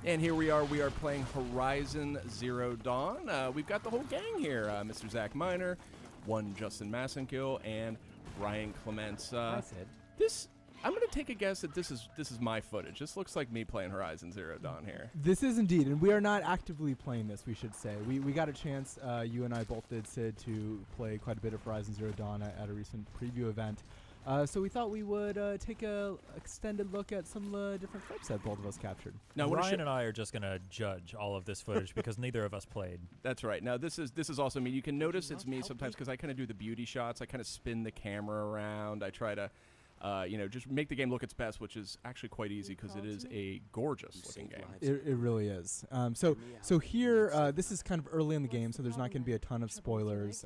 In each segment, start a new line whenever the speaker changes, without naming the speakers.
And here we are playing Horizon Zero Dawn. We've got the whole gang here. Mr. Zach Miner, one Justin Massenkill, and Ryan Clements.
Hi, Sid.
I'm going to take a guess that this is my footage. This looks like me playing Horizon Zero Dawn here.
This is indeed, and we are not actively playing this, we should say. We got a chance, you and I both did, Sid, to play quite a bit of Horizon Zero Dawn at a recent preview event. So we thought we would take a extended look at some different clips that both of us captured.
Now, Ryan and I are just going to judge all of this footage because neither of us played.
That's right. Now, this is also me. You can notice it's me sometimes because I kind of do the beauty shots. I kind of spin the camera around. I try to, just make the game look its best, which is actually quite easy because it is a gorgeous-looking game.
It really is. So here, this is kind of early in the game, so there's not going to be a ton of spoilers.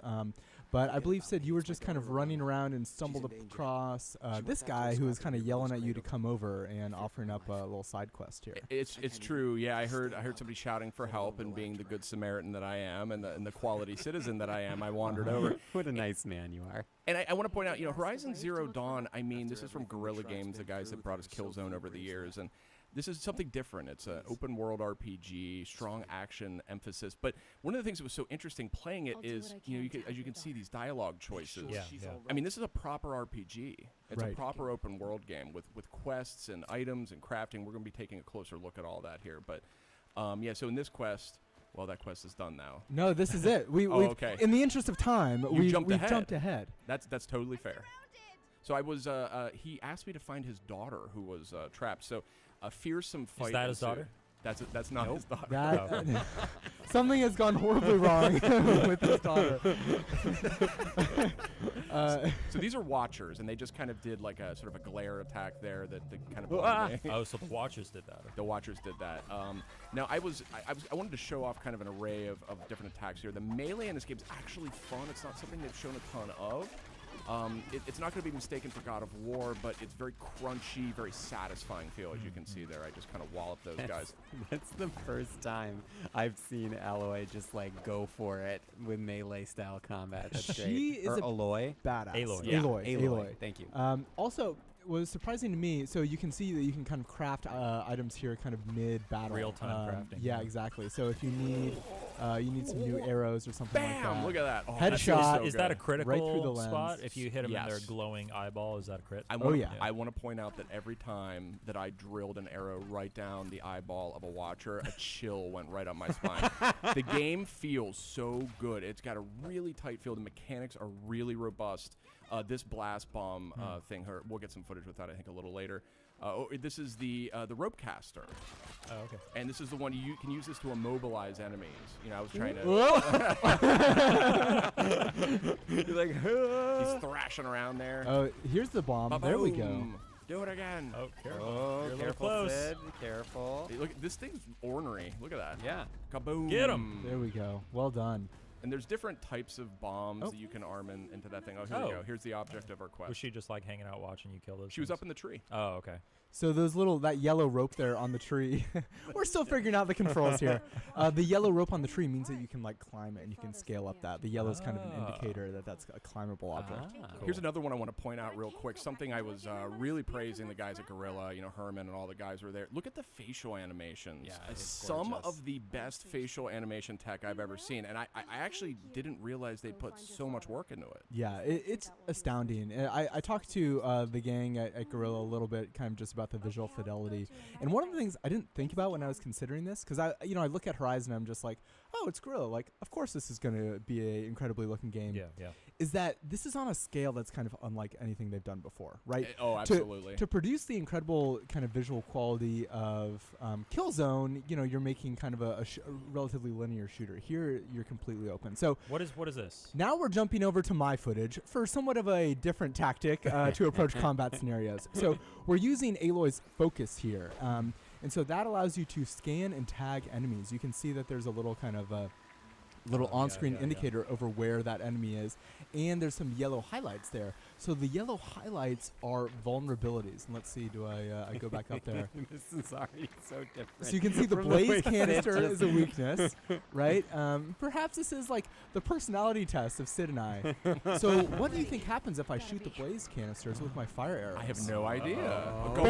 But I believe, Sid, you were just kind of running around and stumbled across this guy who was kind of yelling at you to come over and offering up a little side quest here.
It's true. Yeah, I heard somebody shouting for help, and being the good Samaritan that I am and the quality citizen that I am, I wandered over.
What a nice man you are.
And I want to point out, Horizon Zero Dawn, I mean, this is from Guerilla Games, the guys that brought us Killzone over the years, and this is something different. It's an open-world RPG, strong action emphasis. But one of the things that was so interesting playing it is, as you can see, these dialogue choices.
Yeah.
I mean, this is a proper RPG. It's
Right.
a proper open-world game with quests and items and crafting. We're going to be taking a closer look at all that here. But, so in this quest... Well, that quest is done now.
No, this is it.
Okay.
In the interest of time, we've
jumped
ahead.
That's totally fair. So I was, he asked me to find his daughter who was trapped. So a fearsome fight.
Is that his daughter?
That's not his daughter.
Something has gone horribly wrong with his daughter.
So these are watchers, and they just kind of did like a sort of a glare attack there that kind of.
Oh, so the Watchers did that.
The watchers did that. Now I wanted to show off kind of an array of different attacks here. The melee in this game is actually fun. It's not something they've shown a ton of. It's not going to be mistaken for God of War, but it's very crunchy, very satisfying feel, as you can see there. I just kind of walloped those guys.
That's the first time I've seen Eloi just like go for it with melee style combat. That's great.
She is
or
a
Eloi.
Badass.
Aloy.
Yeah.
Aloy.
Thank you.
Also, what was surprising to me, so you can see that you can kind of craft items here kind of mid-battle.
Real-time crafting.
Yeah, exactly. So if you need some new arrows or something like that.
Bam! Look at that. Oh,
Headshot.
that feels so
Is that a
good.
critical
Right through the lens.
spot? If you hit him in
Yes.
their glowing eyeball, is that a crit?
I
yeah.
want to point out that every time that I drilled an arrow right down the eyeball of a watcher, a chill went right up my spine. The game feels so good. It's got a really tight feel. The mechanics are really robust. This blast bomb thing, we'll get some footage with that, I think, a little later. This is the rope caster.
Oh, okay.
And this is the one you can use this to immobilize enemies. I was trying to...
You're like,
He's thrashing around there.
Oh, here's the bomb. There we go.
Boom. Do it again.
Oh, careful.
oh,
You're a little
careful,
close.
Sid. Careful.
Hey, look, this thing's ornery. Look at that.
Yeah.
Kaboom.
Get 'em.
There we go. Well done.
And there's different types of bombs that you can arm into that thing. Oh, here we go. Here's the object of our quest.
Was she just like hanging out watching you kill those
She was
things?
up in the tree.
Oh, okay.
So that yellow rope there on the tree, we're still figuring out the controls here. The yellow rope on the tree means that you can like climb it and you can scale up that. The yellow is kind of an indicator that that's a climbable object.
Cool.
Here's another one I want to point out real quick. Something I was really praising the guys at Guerilla, Herman and all the guys were there. Look at the facial animations.
Yeah, it's
Some
gorgeous.
of the best facial animation tech I've ever seen. And I actually didn't realize they put so much work into it.
Yeah, it's astounding. I talked to the gang at Guerilla a little bit, kind of just about the visual fidelity. And one of the things I didn't think about when I was considering this, because I look at Horizon, and I'm just like, oh, it's Guerrilla. Like, of course this is going to be an incredibly looking game.
Yeah.
Is that this is on a scale that's kind of unlike anything they've done before, right?
Oh, absolutely.
To produce the incredible kind of visual quality of Killzone, you're making kind of a relatively linear shooter. Here, you're completely open. So
What is this?
now we're jumping over to my footage for somewhat of a different tactic to approach combat scenarios. So we're using Aloy's focus here. And so that allows you to scan and tag enemies. You can see that there's a little kind of little
Oh, yeah,
on-screen
yeah, yeah.
indicator over where that enemy is, and there's some yellow highlights there. So the yellow highlights are vulnerabilities. And let's see, do I go back up there?
This is already so different.
So you can see the
from way
blaze
Sid
canister
just-
is a weakness, right? Perhaps this is like the personality test of Sid and I. So what do you think happens if I shoot the blaze canisters with my fire arrows?
I have no idea.
Oh.
Go-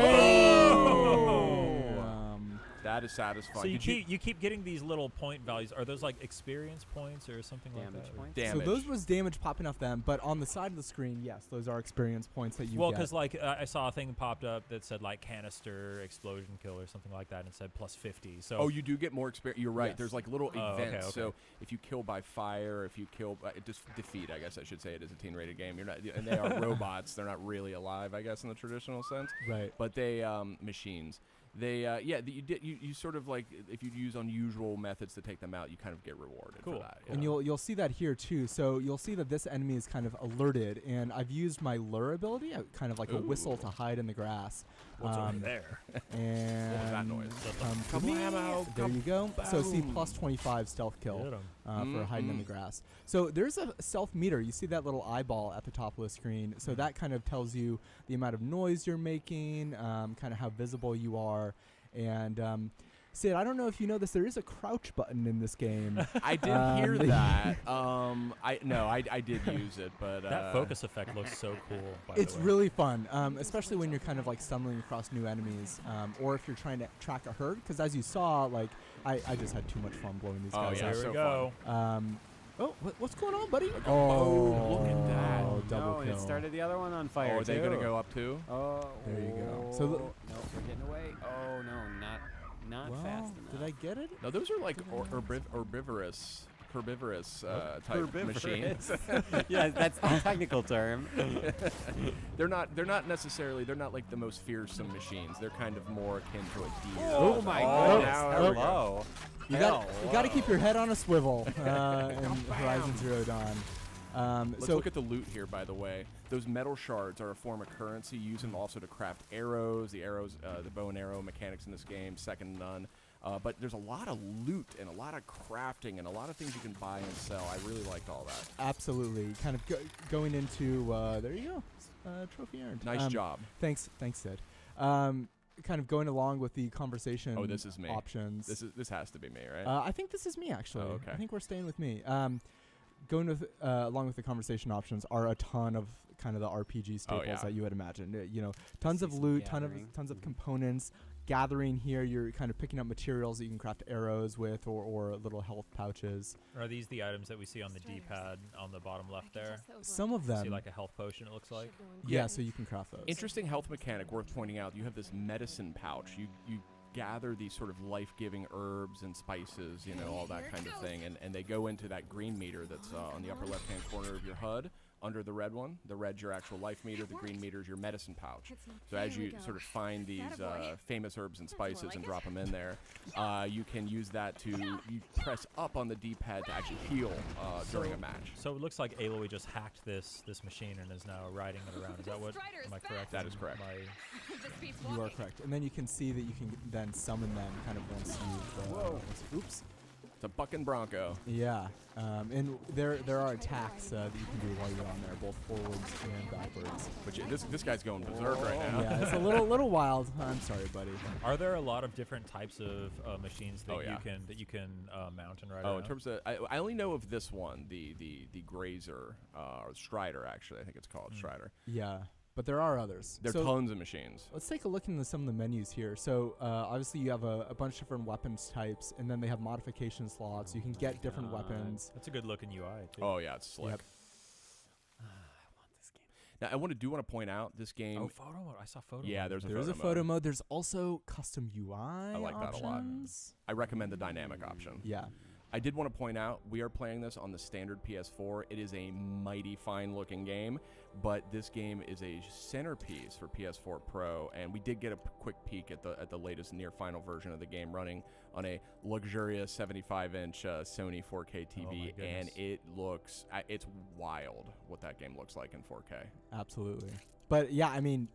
Bam!
That is satisfying.
So
Did
you keep getting these little point values. Are those like experience points or something
Damage
like that?
points?
Damage.
So those was damage popping off them, but on the side of the screen, yes, those are experience points that you
Well,
get.
because like I saw a thing popped up that said like canister explosion kill or something like that, and it said plus 50. So
Oh, you do get more experience. You're right.
Yes.
There's like little
Oh, okay,
events.
okay.
So if you kill by fire, if you kill by defeat, I guess I should say it is a teen-rated game. You're not, and they are robots. They're not really alive, I guess, in the traditional sense.
right.
But they machines. They you sort of like if you use unusual methods to take them out, you kind of get rewarded
Cool.
for that.
And you'll see that here too. So you'll see that this enemy is kind of alerted, and I've used my lure ability, kind of like a whistle to hide in the grass.
what's over there?
And
What was that noise?
come to me.
Kablamo,
There you go. So see
kaboom.
plus 25 stealth kill.
Get 'em.
For hiding in the grass. So there's a stealth meter. You see that little eyeball at the top of the screen. So that kind of tells you the amount of noise you're making, kind of how visible you are. And Sid, I don't know if you know this, there is a crouch button in this game.
I did hear that. I did use it, but
That focus effect looks so cool. By
It's
the way.
really fun, especially when you're kind of like stumbling across new enemies, or if you're trying to track a herd. Because as you saw, like I just had too much fun blowing these
Oh,
guys
yeah,
up.
Here
so
we go.
What's going on, buddy?
Oh, look at that.
Oh, double
No,
kill.
it started the other one on fire.
Oh, are they gonna
too.
go up too?
Oh,
There you go. So
So
the-
no, we're getting away. Oh no, not
Well,
fast enough.
did I get it?
No, those are like herbivorous type machines.
Yeah, that's the technical term.
They're not necessarily. They're not like the most fearsome machines. They're kind of more akin to a deer.
Oh my
goodness.
goodness! Hello.
You got to keep your head on a swivel in Horizon Zero Dawn.
Let's
So
look at the loot here, by the way. Those metal shards are a form of currency. Use them also to craft arrows. The bow and arrow mechanics in this game, second to none. But there's a lot of loot and a lot of crafting and a lot of things you can buy and sell. I really liked all that.
absolutely, kind of going into there you go, trophy earned.
Nice job.
Thanks, Sid. Kind of going along with the conversation.
Oh, this is me.
Options.
This has to be me, right?
I think this is me actually.
Oh, okay.
I think we're staying with me. Going with along with the conversation options are a ton of kind of the RPG staples
yeah.
that you would imagine. Tons of loot, tons of components. Gathering here, you're kind of picking up materials that you can craft arrows with, or little health pouches.
Are these the items that we see on the D-pad on the bottom left there?
Some of them,
See like a health potion, it looks like.
yeah, so you can craft those.
Interesting health mechanic worth pointing out. You have this medicine pouch. You gather these sort of life-giving herbs and spices, all that kind of thing, and they go into that green meter that's on the upper left-hand corner of your HUD. Under the red one, the red's your actual life meter, the green meter is your medicine pouch. So as you sort of find these famous herbs and spices and drop them in there, you can use that to you press up on the D-pad to actually heal during a match.
So it looks like Eloi just hacked this machine and is now riding it around. Is that what? Am I correct?
That is correct.
You are correct, and then you can see that you can then summon them kind of once you. Oops.
It's a bucking bronco.
Yeah, and there are attacks that you can do while you're on there, both forwards and backwards.
But this guy's going berserk right now.
Yeah, it's a little wild. I'm sorry, buddy.
Are there a lot of different types of machines that
Oh, yeah.
you can mount and ride
Oh,
around?
in terms of, I only know of this one, the Grazer, or Strider, actually. I think it's called Strider.
Yeah, but there are others.
There are
So
tons of machines.
let's take a look into some of the menus here. So obviously you have a bunch of different weapons types, and then they have modification slots. You can get different weapons.
That's a good looking UI too.
Oh, yeah, it's slick.
Yep.
I want this game.
Now, I want to point out this game.
Oh, photo mode. I saw photo.
Yeah,
mode.
there's
There is a photo mode. There's also custom UI
I like that a lot.
options.
I recommend the dynamic option.
Yeah.
I did want to point out, we are playing this on the standard PS4. It is a mighty fine-looking game, but this game is a centerpiece for PS4 Pro, and we did get a quick peek at the latest near-final version of the game running on a luxurious 75-inch Sony 4K TV, and it looks, it's wild what that game looks like in 4K.
Absolutely. But yeah, I mean,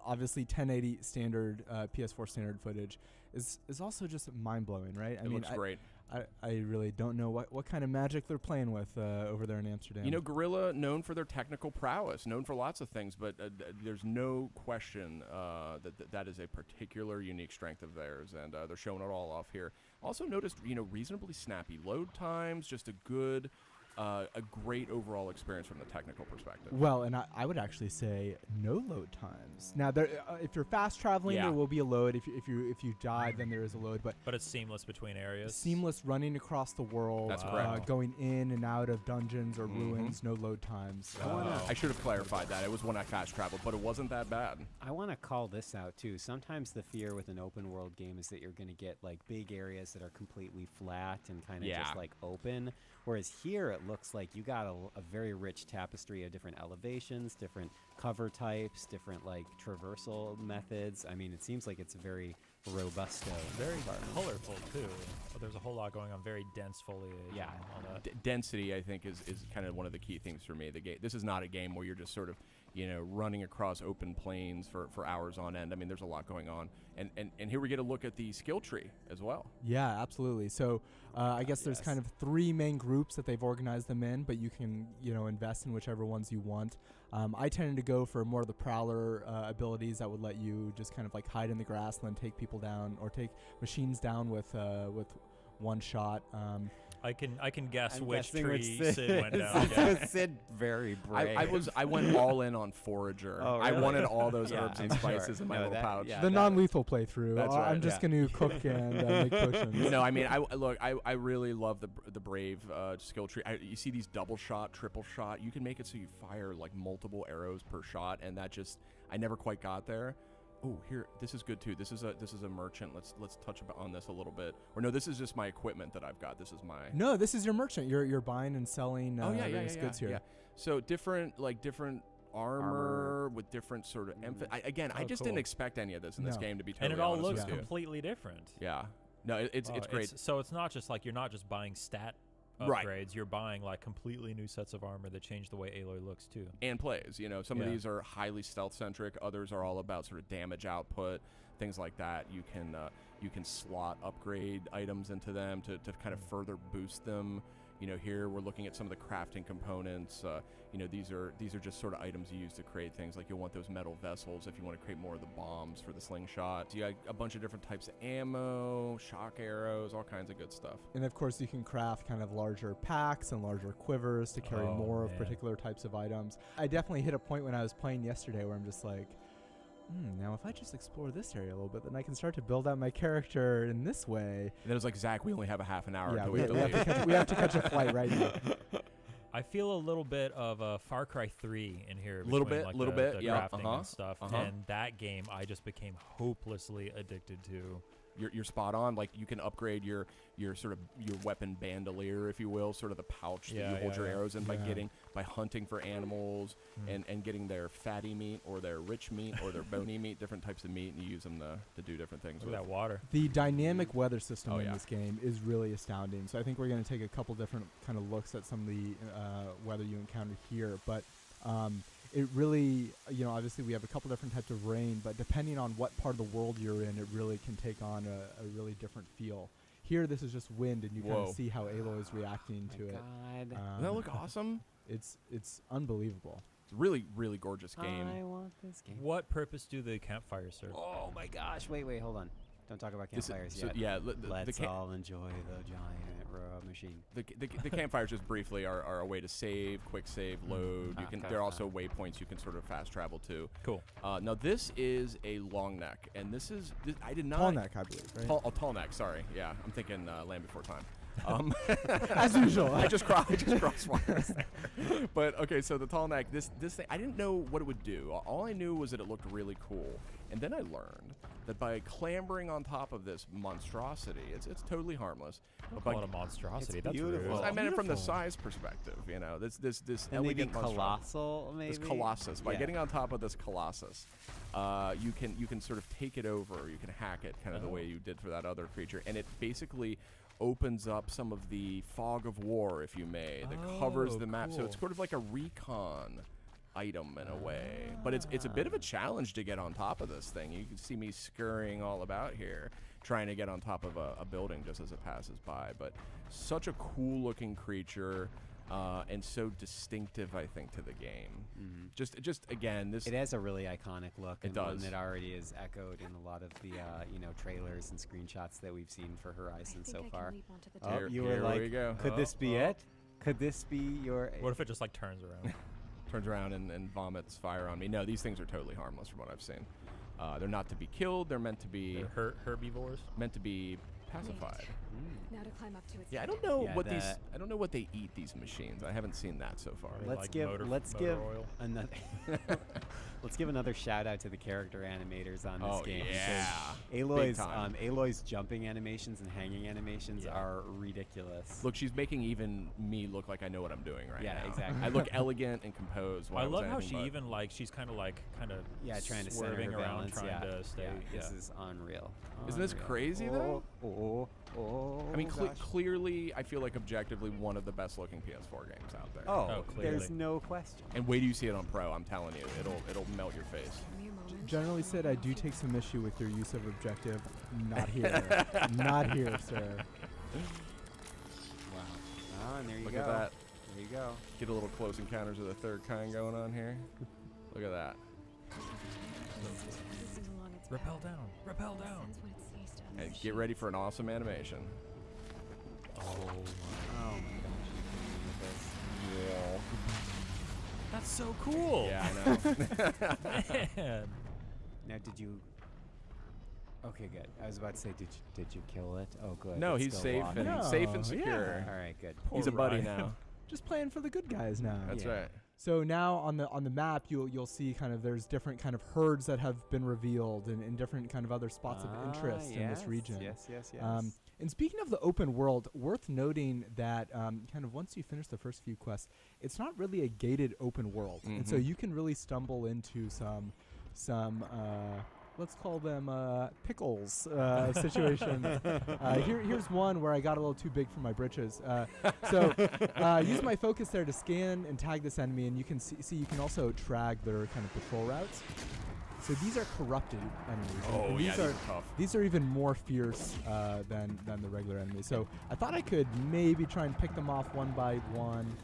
obviously 1080 standard PS4 standard footage is also just mind blowing, right? I
It
mean,
looks great.
I really don't know what kind of magic they're playing with over there in Amsterdam.
You know, Guerilla, known for their technical prowess, known for lots of things, but there's no question that is a particular unique strength of theirs, and they're showing it all off here. Also noticed, reasonably snappy load times, just a great overall experience from the technical perspective.
Well, and I would actually say no load times. Now, if you're fast traveling, there will be a load. If you die, then there is a load. But
it's seamless between areas.
Seamless running across the world.
That's correct.
Going in and out of dungeons or ruins. No load times.
I should have clarified that. It was when I fast traveled, but it wasn't that bad.
I want to call this out too. Sometimes the fear with an open world game is that you're going to get like big areas that are completely flat and kind of just like open. Whereas here it looks like you got a very rich tapestry of different elevations, different cover types, different like traversal methods. I mean, it seems like it's a very robusto.
Very colorful too. There's a whole lot going on. Very dense foliage.
Yeah.
And all that.
Density, I think, is kind of one of the key things for me. This is not a game where you're just sort of running across open plains for hours on end. I mean, there's a lot going on. And here we get a look at the skill tree as well.
Yeah, absolutely. So I guess there's kind of 3 main groups that they've organized them in, but you can, invest in whichever ones you want. I tended to go for more of the prowler abilities that would let you just kind of like hide in the grass and then take people down or take machines down with one shot.
I can guess
I'm
which
guessing
tree
which
Sid went down. Yeah.
Sid very brave.
I went all in on forager.
Oh,
I
really?
wanted all those
Yeah,
herbs and
I'm
spices
sure.
in my
No,
little
that-
pouch.
yeah.
The non-lethal playthrough.
That's right,
I'm just going to cook and make potions.
I mean, I really love the brave skill tree. You see these double shot, triple shot. You can make it so you fire like multiple arrows per shot, and that just I never quite got there. Oh, here, this is good too. This is a merchant. Let's touch on this a little bit. Or no, this is just my equipment that I've got. This is my.
No, this is your merchant. You're buying and selling various goods here.
Yeah. So different armor with different sort of I just didn't expect any of this in this game, to be totally
And it all
honest
looks
with you.
completely different.
Yeah. No, it's great.
So it's not just like you're not just buying stat
Right.
upgrades. You're buying like completely new sets of armor that change the way Aloy looks too.
And plays. Some of these are highly stealth centric. Others are all about sort of damage output, things like that. You can slot upgrade items into them to kind of further boost them. Here we're looking at some of the crafting components. These are just sort of items you use to create things. Like you'll want those metal vessels if you want to create more of the bombs for the slingshot. You got a bunch of different types of ammo, shock arrows, all kinds of good stuff.
And of course, you can craft kind of larger packs and larger quivers to carry more of particular types of items. I definitely hit a point when I was playing yesterday where I'm just like, now if I just explore this area a little bit, then I can start to build out my character in this way.
And then it was like, Zach, we only have a half an hour.
Yeah,
Until
we
have to leave.
we have to catch a flight right now.
I feel a little bit of Far Cry 3 in here.
Little
between,
bit,
like,
little
the
bit, yeah,
crafting and stuff. And that game I just became hopelessly addicted to.
You're spot on. Like you can upgrade your sort of your weapon bandolier, if you will, sort of the pouch that you hold your arrows in by hunting for animals and getting their fatty meat or their rich meat or their bony meat, different types of meat, and you use them to do different things
Look
with
at that water.
The dynamic weather system in this game is really astounding. So I think we're going to take a couple different kind of looks at some of the weather you encounter here, but. It really, obviously we have a couple different types of rain, but depending on what part of the world you're in, it really can take on a really different feel. Here, this is just wind, and you kind of see how Aloy is reacting to it.
Doesn't that look awesome?
It's unbelievable.
It's a really, really gorgeous game.
I want this game.
What purpose do the campfires serve?
Oh my gosh! Wait, hold on. Don't talk about campfires
So,
yet.
yeah,
Let's all enjoy the giant robot machine.
The campfires just briefly are a way to save, quick save, load. They're also waypoints you can sort of fast travel to.
Cool.
Now this is a long neck, and I did not
Tall neck, I believe, right?
Tall neck. Sorry, yeah, I'm thinking Land Before Time.
As usual.
I just crossed wires there. But okay, so the tall neck, this thing, I didn't know what it would do. All I knew was that it looked really cool, and then I learned that by clambering on top of this monstrosity, it's totally harmless.
Don't
But
call it a monstrosity.
It's
That's
beautiful.
rude.
I meant it from the size perspective. This
And maybe
elegant monstrosity.
colossal, maybe.
This colossus. By
Yeah.
getting on top of this colossus, you can sort of take it over. You can hack it, kind of the way you did for that other creature, and it basically opens up some of the fog of war, if you may, that covers the map. So
cool.
it's sort of like a recon item in a way, but it's a bit of a challenge to get on top of this thing. You can see me scurrying all about here. trying to get on top of a building just as it passes by. But such a cool looking creature. And so distinctive, I think, to the game. Just again, this.
It has a really iconic look.
It
and
does.
One that already is echoed in a lot of the trailers and screenshots that we've seen for Horizon so far.
Here-
You
here
were like,
we go.
could this be it? Could this be your?
What if it just like turns around?
Turns around and vomits fire on me. No, these things are totally harmless from what I've seen. They're not to be killed. They're meant to be
Herbivores.
meant to be pacified.
Now to climb up to its
Yeah, I don't know
Yeah,
what these.
that-
I don't know what they eat. These machines. I haven't seen that so far.
Or
Let's
like
give
motor oil.
another let's give another shout out to the character animators on this
Oh,
game.
yeah.
Aloy's
Big time.
Aloy's jumping animations and hanging animations
Yeah.
are ridiculous.
Look, she's making even me look like I know what I'm doing right
Yeah,
now.
exactly.
I look elegant and composed. While
I love how
anything
she
but-
even like she's kind of
trying to center
swerving
her
around,
balance.
trying
yeah.
to stay.
Yeah, this is unreal.
Isn't this
Unreal.
crazy, though?
Oh,
I mean,
gosh.
clearly, I feel like objectively one of the best looking PS4 games out there.
Oh,
clearly.
there's no question.
And wait till you see it on Pro. I'm telling you, it'll melt your face.
mere moment.
Generally said, I do take some issue with your use of objective. Not here. Not here, sir.
Wow. Oh, and there you
Look
go.
at that.
There you go.
Get a little close encounters of the third kind going on here. Look at that.
Cruising along its
Rappel
path.
down. Rappel down.
Sense what it sees to
And
unleash.
get ready for an awesome animation.
Oh,
Oh my gosh, you kidding me with this?
Yeah.
that's so cool.
Yeah, I know.
Man.
Now, did you? Okay, good. I was about to say, did you kill it? Oh, good.
No,
it's
he's
still
safe
walking.
and
No,
safe and
yeah.
secure.
All right, good.
He's a
Poor
buddy
Ryan.
now.
Just playing for the good guys now.
That's
Yeah.
right.
So now on the map you'll see kind of there's different kind of herds that have been revealed and different kind of other spots of interest in this region.
Yes, yes, yes.
And speaking of the open world, worth noting that kind of once you finish the first few quests, it's not really a gated open world, and so
Mhm.
you can really stumble into some let's call them pickles situations. Here's one where I got a little too big for my britches. Use my focus there to scan and tag this enemy, and you can see you can also track their kind of patrol routes. So these are corrupted enemies. and
Oh, yeah,
these are
tough.
these are even more fierce than the regular enemies. So I thought I could maybe try and pick them off one by one.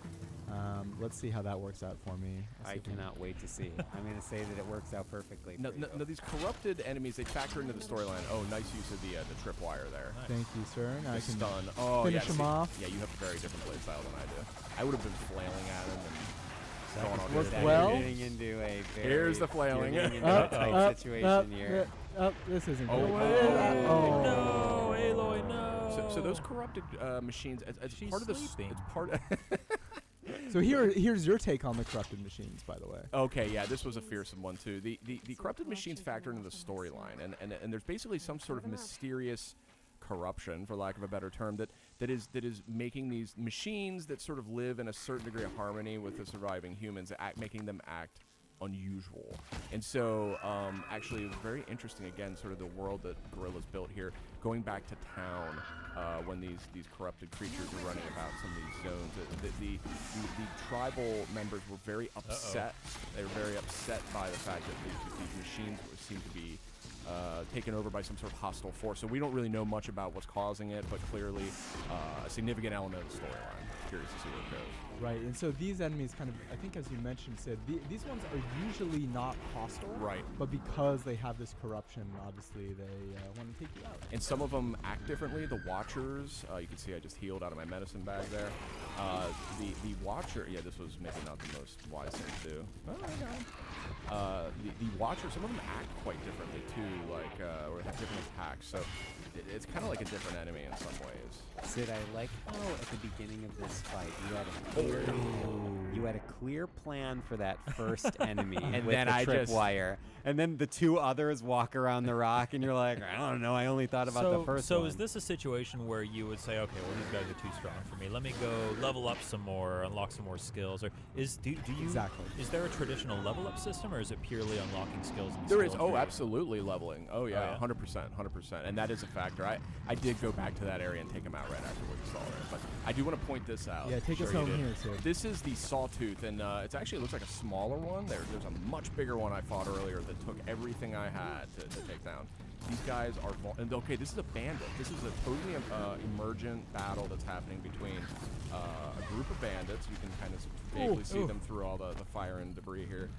Let's see how that works out for me. Let's see
I
if we-
cannot wait to see. I'm going to say that it works out perfectly.
No,
for
no,
you.
no, these corrupted enemies, they factor into the storyline. Oh, nice use of the tripwire there.
Nice.
Thank you, sir. Now I
The
can
stun. Oh,
finish
yeah,
him
see-
off.
Yeah, you have a very different play style than I do. I would have been flailing at him and going all
Worked
good.
well.
You're getting into a very,
Here's the flailing.
You're getting into a tight situation here.
This isn't
Oh,
good.
oh,
No, Aloy, no.
So those corrupted machines, as
She's
part of the
sleeping.
it's part.
So here's your take on the corrupted machines, by the way.
Okay, yeah, this was a fearsome one too. The corrupted machines factor into the storyline, and there's basically some sort of mysterious corruption, for lack of a better term, that is making these machines that sort of live in a certain degree of harmony with the surviving humans, making them act unusual. And so actually it was very interesting, again, sort of the world that Guerrilla's built here, going back to town when these corrupted creatures are running about some of these zones. The tribal members were very upset. They were very upset by the fact that these machines seem to be taken over by some sort of hostile force. So we don't really know much about what's causing it, but clearly a significant element of the storyline. Curious to see where it goes.
Right, and so these enemies kind of, I think as you mentioned, Sid, these ones are usually not hostile.
Right.
But because they have this corruption, obviously they want to take you out.
And some of them act differently. The Watchers, you can see I just healed out of my medicine bag there. The Watcher, yeah, this was maybe not the most wise thing to do. Oh my god. The Watchers, some of them act quite differently too, like, or have different attacks. So it's kind of like a different enemy in some ways.
Sid, I like how at the beginning of this fight you had a clear plan for that first enemy
And
with
then
the
I just-
tripwire, and then the two others walk around the rock, and you're like, I don't know, I only thought about the first
so
one.
is this a situation where you would say, okay, well, these guys are too strong for me. Let me go level up some more, unlock some more skills, or do you
Exactly.
Is there a traditional level up system, or is it purely unlocking skills? And
There is,
skill trees?
absolutely leveling. Oh yeah,
yeah?
100%, and that is a factor. I did go back to that area and take him out right after what you saw there, but I do want to point this out.
Yeah, take us
Sure you
home
did.
here, Sid.
This is the Sawtooth, and it actually looks like a smaller one. There's a much bigger one I fought earlier that took everything I had to take down. These guys are and okay. This is a bandit. This is a totally emergent battle that's happening between a group of bandits. You can kind of vaguely see them through all the fire and debris here.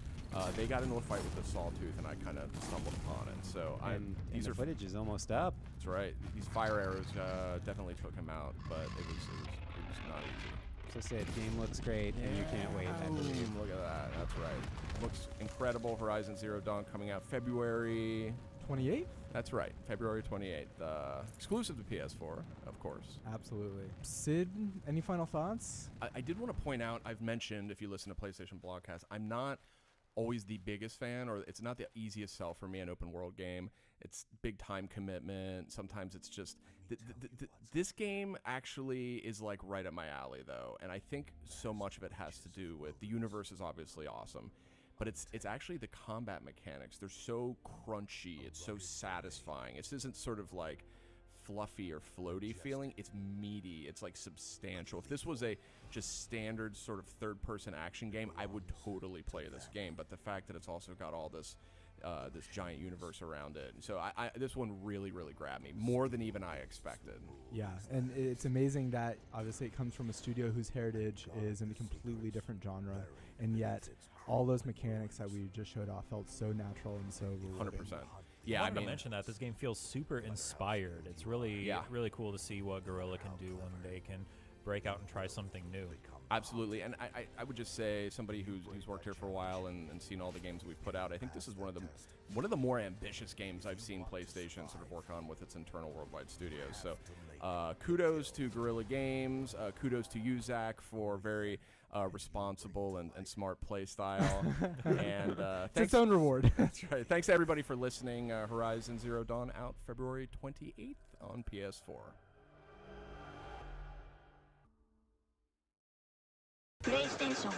They got into a fight with the sawtooth, and I kind of stumbled upon it. So
the footage is almost up.
That's right. These fire arrows definitely took him out, but it was not easy.
So Sid, game looks great, and you can't wait. I believe.
Look at that. That's right. Looks incredible. Horizon Zero Dawn coming out February
28th?
That's right. February 28th. Exclusive to PS4, of course.
Absolutely. Sid, any final thoughts?
I did want to point out, I've mentioned, if you listen to PlayStation Blogcast, I'm not always the biggest fan, or it's not the easiest sell for me, an open world game. It's big time commitment. Sometimes it's just this game actually is like right up my alley, though, and I think so much of it has to do with the universe is obviously awesome, but it's actually the combat mechanics. They're so crunchy. It's so satisfying. It isn't sort of like fluffy or floaty feeling. It's meaty. It's like substantial. If this was a just standard sort of third-person action game, I would totally play this game. But the fact that it's also got all this this giant universe around it, so this one really grabbed me more than even I expected.
Yeah, and it's amazing that obviously it comes from a studio whose heritage is in a completely different genre, and yet all those mechanics that we just showed off felt so natural and so rewarding.
100%. Yeah,
I mean, mention that this game feels super inspired. It's really cool to see what Guerrilla can do when they can break out and try something new.
Absolutely, and I would just say, somebody who's worked here for a while and seen all the games we've put out, I think this is one of the more ambitious games I've seen PlayStation sort of work on with its internal worldwide studios. So kudos to Guerilla Games, kudos to you, Zach, for very responsible and smart play style. And
it's its own reward.
That's right. Thanks to everybody for listening. Horizon Zero Dawn out February 28th on PS4.
PlayStation